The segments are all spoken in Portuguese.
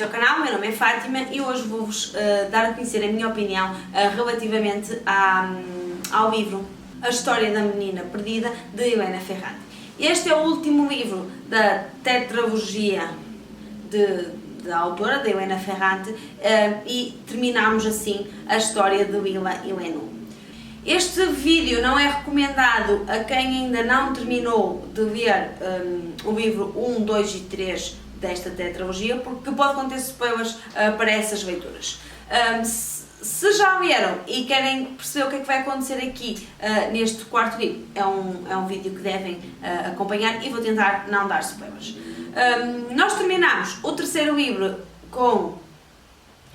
ao canal, meu nome é Fátima e hoje vou-vos dar a conhecer a minha opinião relativamente ao livro A História da Menina Perdida, de Helena Ferrante. Este é o último livro da tetralogia da autora, de Helena Ferrante, e terminamos assim a história de Lila e Lenu. Este vídeo não é recomendado a quem ainda não terminou de ler o livro 1, 2 e 3 desta tetralogia, porque pode conter spoilers para essas leituras. Se já leram e querem perceber o que é que vai acontecer aqui neste quarto livro, é um vídeo que devem acompanhar e vou tentar não dar spoilers. Nós terminamos o terceiro livro com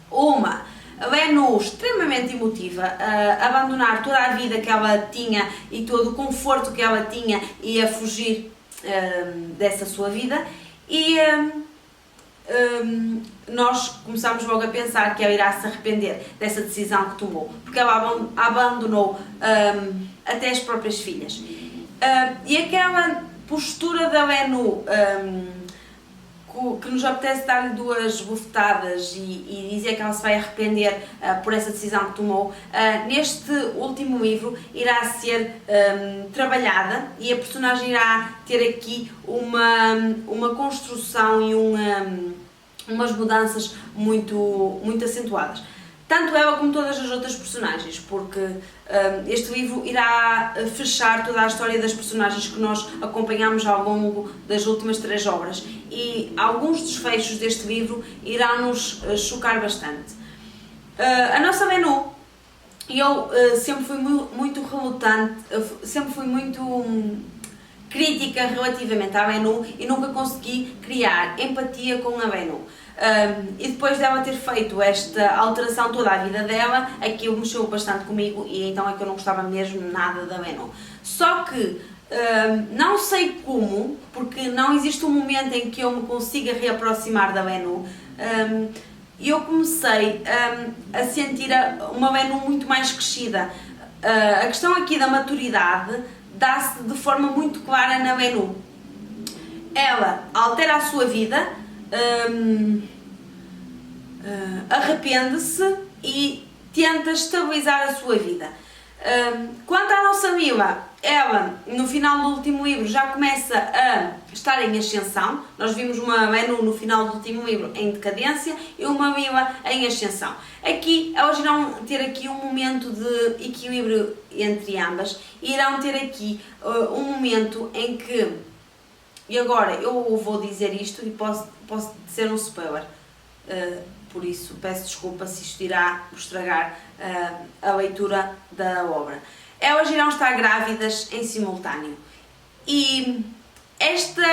uma Lenu extremamente emotiva, a abandonar toda a vida que ela tinha e todo o conforto que ela tinha e a fugir dessa sua vida, e nós começamos logo a pensar que ela irá se arrepender dessa decisão que tomou, porque ela abandonou até as próprias filhas. E aquela postura da Lenu, que nos apetece dar-lhe duas bufetadas e dizer que ela se vai arrepender por essa decisão que tomou, neste último livro irá ser trabalhada e a personagem irá ter aqui uma construção e umas mudanças muito acentuadas. Tanto ela como todas as outras personagens, porque este livro irá fechar toda a história das personagens que nós acompanhamos ao longo das últimas 3 obras, e alguns desfechos deste livro irão nos chocar bastante. A nossa Lenu, eu sempre fui muito relutante, sempre fui muito crítica relativamente à Lenu e nunca consegui criar empatia com a Lenu. E depois dela ter feito esta alteração toda a vida dela, aquilo mexeu bastante comigo e então é que eu não gostava mesmo nada da Lenu. Só que não sei como, porque não existe um momento em que eu me consiga reaproximar da Lenu, e eu comecei a sentir uma Lenu muito mais crescida. A questão aqui da maturidade dá-se de forma muito clara na Lenu. Ela altera a sua vida, arrepende-se e tenta estabilizar a sua vida. Quanto à nossa Lila, ela no final do último livro já começa a estar em ascensão. Nós vimos uma Lenu no final do último livro em decadência e uma Lila em ascensão. Aqui elas irão ter aqui um momento de equilíbrio entre ambas e irão ter aqui um momento em que, e agora eu vou dizer isto e posso ser um spoiler, por isso peço desculpa se isto irá estragar a leitura da obra. Elas irão estar grávidas em simultâneo e esta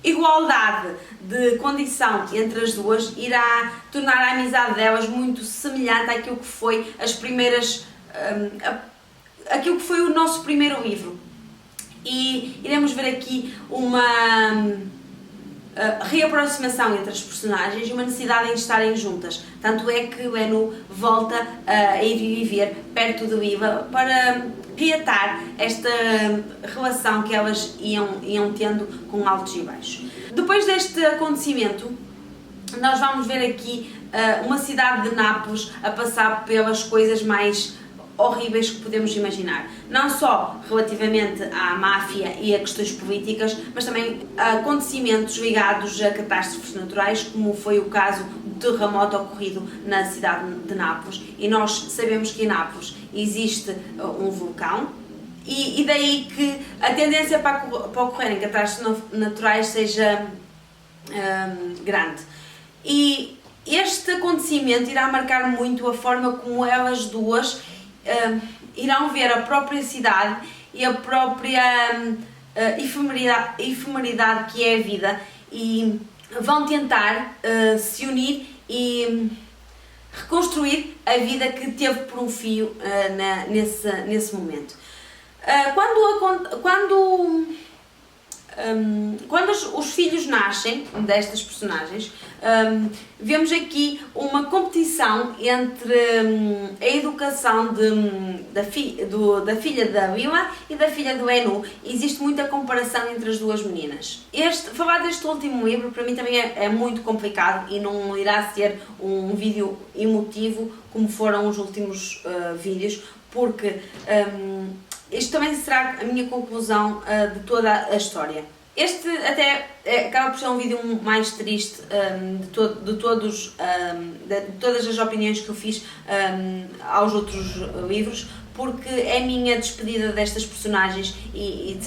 igualdade de condição entre as duas irá tornar a amizade delas muito semelhante àquilo que foi aquilo que foi o nosso primeiro livro, e iremos ver aqui uma reaproximação entre as personagens e uma necessidade em estarem juntas. Tanto é que Lenu volta a ir viver perto de Lila para reatar esta relação que elas iam tendo com altos e baixos. Depois deste acontecimento, nós vamos ver aqui uma cidade de Nápoles a passar pelas coisas mais horríveis que podemos imaginar, não só relativamente à máfia e a questões políticas, mas também a acontecimentos ligados a catástrofes naturais, como foi o caso do terremoto ocorrido na cidade de Nápoles. E nós sabemos que em Nápoles existe um vulcão, e daí que a tendência para ocorrerem catástrofes naturais seja grande. E este acontecimento irá marcar muito a forma como elas duas irão ver a própria cidade e a própria efemeridade que é a vida, e vão tentar se unir e reconstruir a vida que teve por um fio nesse momento. Quando quando os filhos nascem destas personagens, vemos aqui uma competição entre a educação da filha da Willa e da filha do Enu. Existe muita comparação entre as duas meninas. Falar deste último livro para mim também é muito complicado e não irá ser um vídeo emotivo como foram os últimos vídeos, porque isto também será a minha conclusão de toda a história. Este até acaba por ser um vídeo mais triste de todas as opiniões que eu fiz aos outros livros, porque é a minha despedida destas personagens e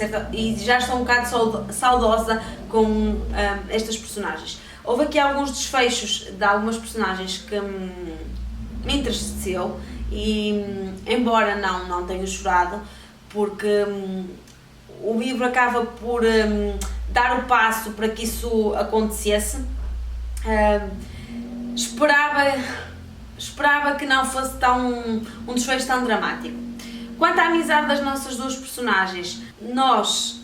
já estou um bocado saudosa com estas personagens. Houve aqui alguns desfechos de algumas personagens que me entristeceu e, embora não tenha chorado, porque o livro acaba por dar o passo para que isso acontecesse. Esperava que não fosse um desfecho tão dramático. Quanto à amizade das nossas duas personagens, nós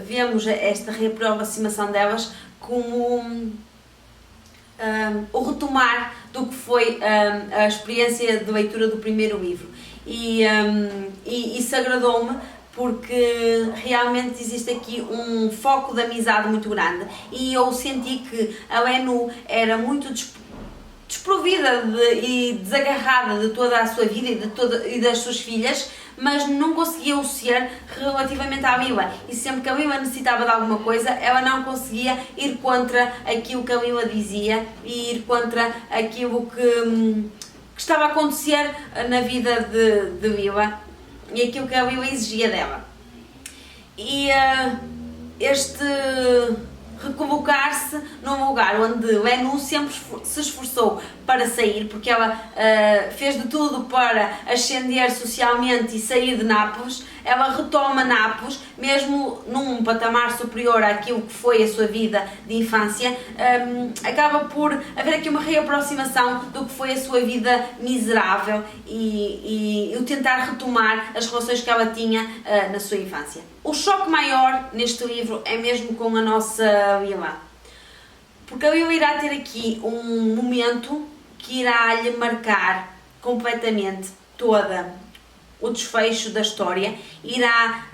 vemos esta reaproximação delas como o retomar do que foi a experiência de leitura do primeiro livro. E isso agradou-me, porque realmente existe aqui um foco de amizade muito grande e eu senti que a Enu era muito desprovida e desagarrada de toda a sua vida e das suas filhas, mas não conseguia o ser relativamente à Willa, e sempre que a Willa necessitava de alguma coisa, ela não conseguia ir contra aquilo que a Willa dizia e ir contra aquilo que estava a acontecer na vida de Willa e aquilo que a Willa exigia dela. E este recolocar-se num lugar onde Enu sempre se esforçou para sair, porque ela fez de tudo para ascender socialmente e sair de Nápoles, ela retoma Nápoles, mesmo num patamar superior àquilo que foi a sua vida de infância. Acaba por haver aqui uma reaproximação do que foi a sua vida miserável e o tentar retomar as relações que ela tinha na sua infância. O choque maior neste livro é mesmo com a nossa Willa, porque a Willa irá ter aqui um momento que irá lhe marcar completamente toda o desfecho da história, irá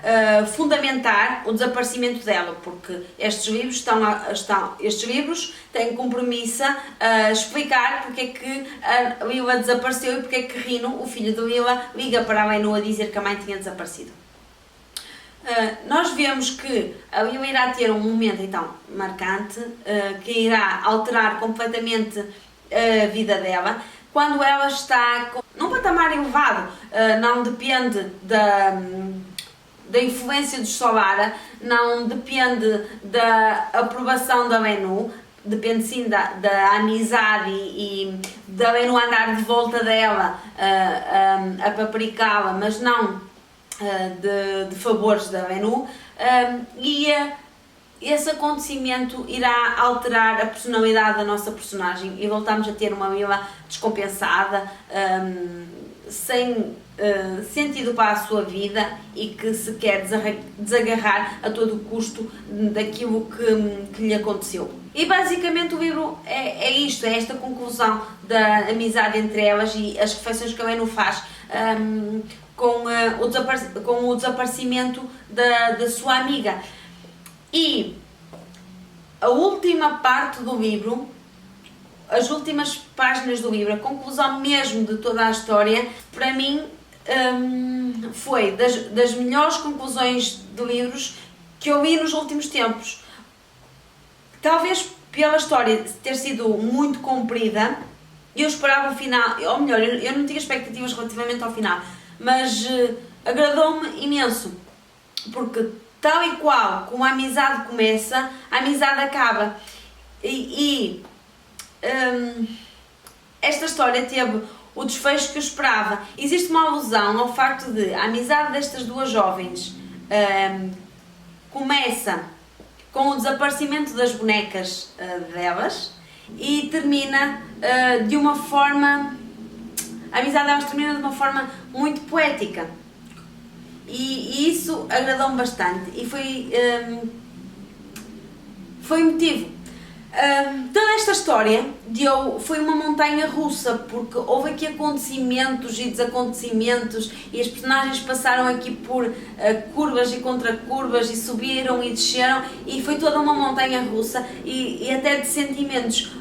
fundamentar o desaparecimento dela, porque estes livros têm como premissa explicar porque é que a Willa desapareceu e porque é que Rino, o filho do Willa, liga para a Enu a dizer que a mãe tinha desaparecido. Nós vemos que a Willa irá ter um momento então marcante que irá alterar completamente a vida dela, quando ela está num patamar elevado. Não depende da influência dos Solara, não depende da aprovação da Enu, depende sim da amizade e da Enu andar de volta dela a paparicá-la, mas não de favores da Enu, e esse acontecimento irá alterar a personalidade da nossa personagem e voltamos a ter uma Willa descompensada, sem sentido para a sua vida e que se quer desagarrar a todo custo daquilo que lhe aconteceu. E basicamente o livro é isto, é esta conclusão da amizade entre elas e as reflexões que a Enu faz com o desaparecimento da sua amiga. E a última parte do livro, as últimas páginas do livro, a conclusão mesmo de toda a história, para mim foi das melhores conclusões de livros que eu li nos últimos tempos. Talvez pela história ter sido muito comprida, eu esperava o final, ou melhor, eu não tinha expectativas relativamente ao final, mas agradou-me imenso, porque tal e qual como a amizade começa, a amizade acaba. Esta história teve o desfecho que eu esperava. Existe uma alusão ao facto de a amizade destas duas jovens começa com o desaparecimento das bonecas delas e termina de uma forma... A amizade delas termina de uma forma muito poética. E isso agradou-me bastante e foi foi emotivo. Toda esta história foi uma montanha russa, porque houve aqui acontecimentos e desacontecimentos e as personagens passaram aqui por curvas e contracurvas e subiram e desceram e foi toda uma montanha russa e até de sentimentos,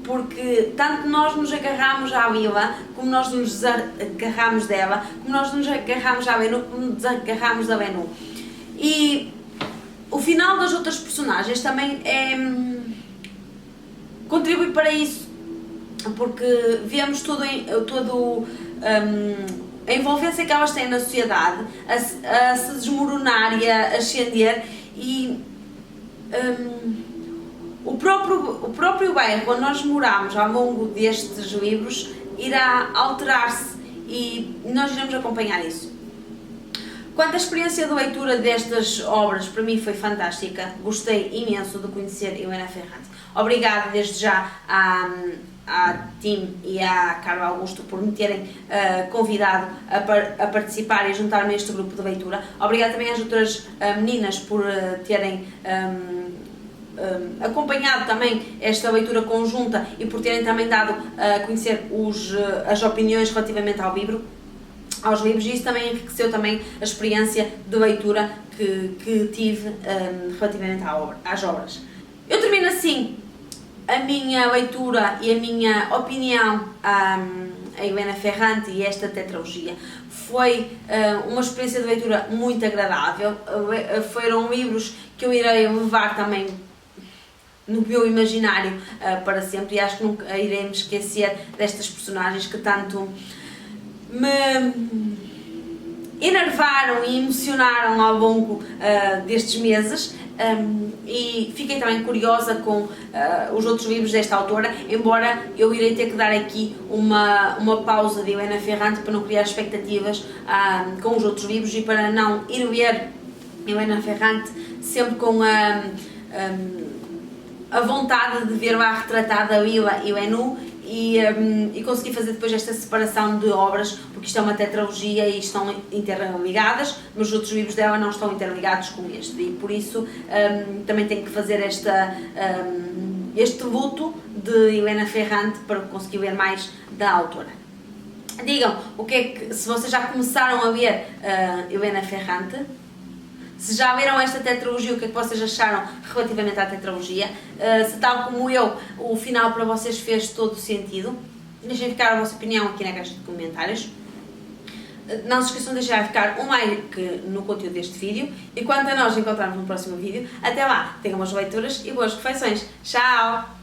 porque tanto nós nos agarramos à Willa, como nós nos desagarramos dela, como nós nos agarramos à Bennu, como nos desagarramos da Bennu. E o final das outras personagens também contribui para isso, porque vemos a envolvência que elas têm na sociedade, a se desmoronar e a ascender, e o próprio bairro onde nós moramos ao longo destes livros irá alterar-se e nós iremos acompanhar isso. Quanto à experiência de leitura destas obras, para mim foi fantástica, gostei imenso de conhecer Helena Ferrante. Obrigada desde já à Tim e à Carla Augusto por me terem convidado a participar e juntar-me a este grupo de leitura. Obrigada também às outras meninas por terem acompanhado também esta leitura conjunta e por terem também dado a conhecer as opiniões relativamente aos livros, e isso também enriqueceu também a experiência de leitura que tive relativamente às obras. Eu termino assim a minha leitura e a minha opinião a Helena Ferrante e esta tetralogia. Foi uma experiência de leitura muito agradável, foram livros que eu irei levar também no meu imaginário para sempre, e acho que nunca irei me esquecer destas personagens que tanto me enervaram e emocionaram ao longo destes meses, e fiquei também curiosa com os outros livros desta autora, embora eu irei ter que dar aqui uma pausa de Helena Ferrante para não criar expectativas com os outros livros e para não ir ler Helena Ferrante sempre com a vontade de ver lá retratada a Willa e o Bennu, e consegui fazer depois esta separação de obras, porque isto é uma tetralogia e estão interligadas, mas os outros livros dela não estão interligados com este, e por isso também tenho que fazer este luto de Helena Ferrante para conseguir ler mais da autora. Digam se vocês já começaram a ler Helena Ferrante, se já leram esta tetralogia, o que é que vocês acharam relativamente à tetralogia, se tal como eu, o final para vocês fez todo o sentido. Deixem ficar a vossa opinião aqui na caixa de comentários. Não se esqueçam de deixar ficar um like no conteúdo deste vídeo, e quanto a nós encontrarmos no próximo vídeo, até lá, tenham boas leituras e boas refeições. Tchau!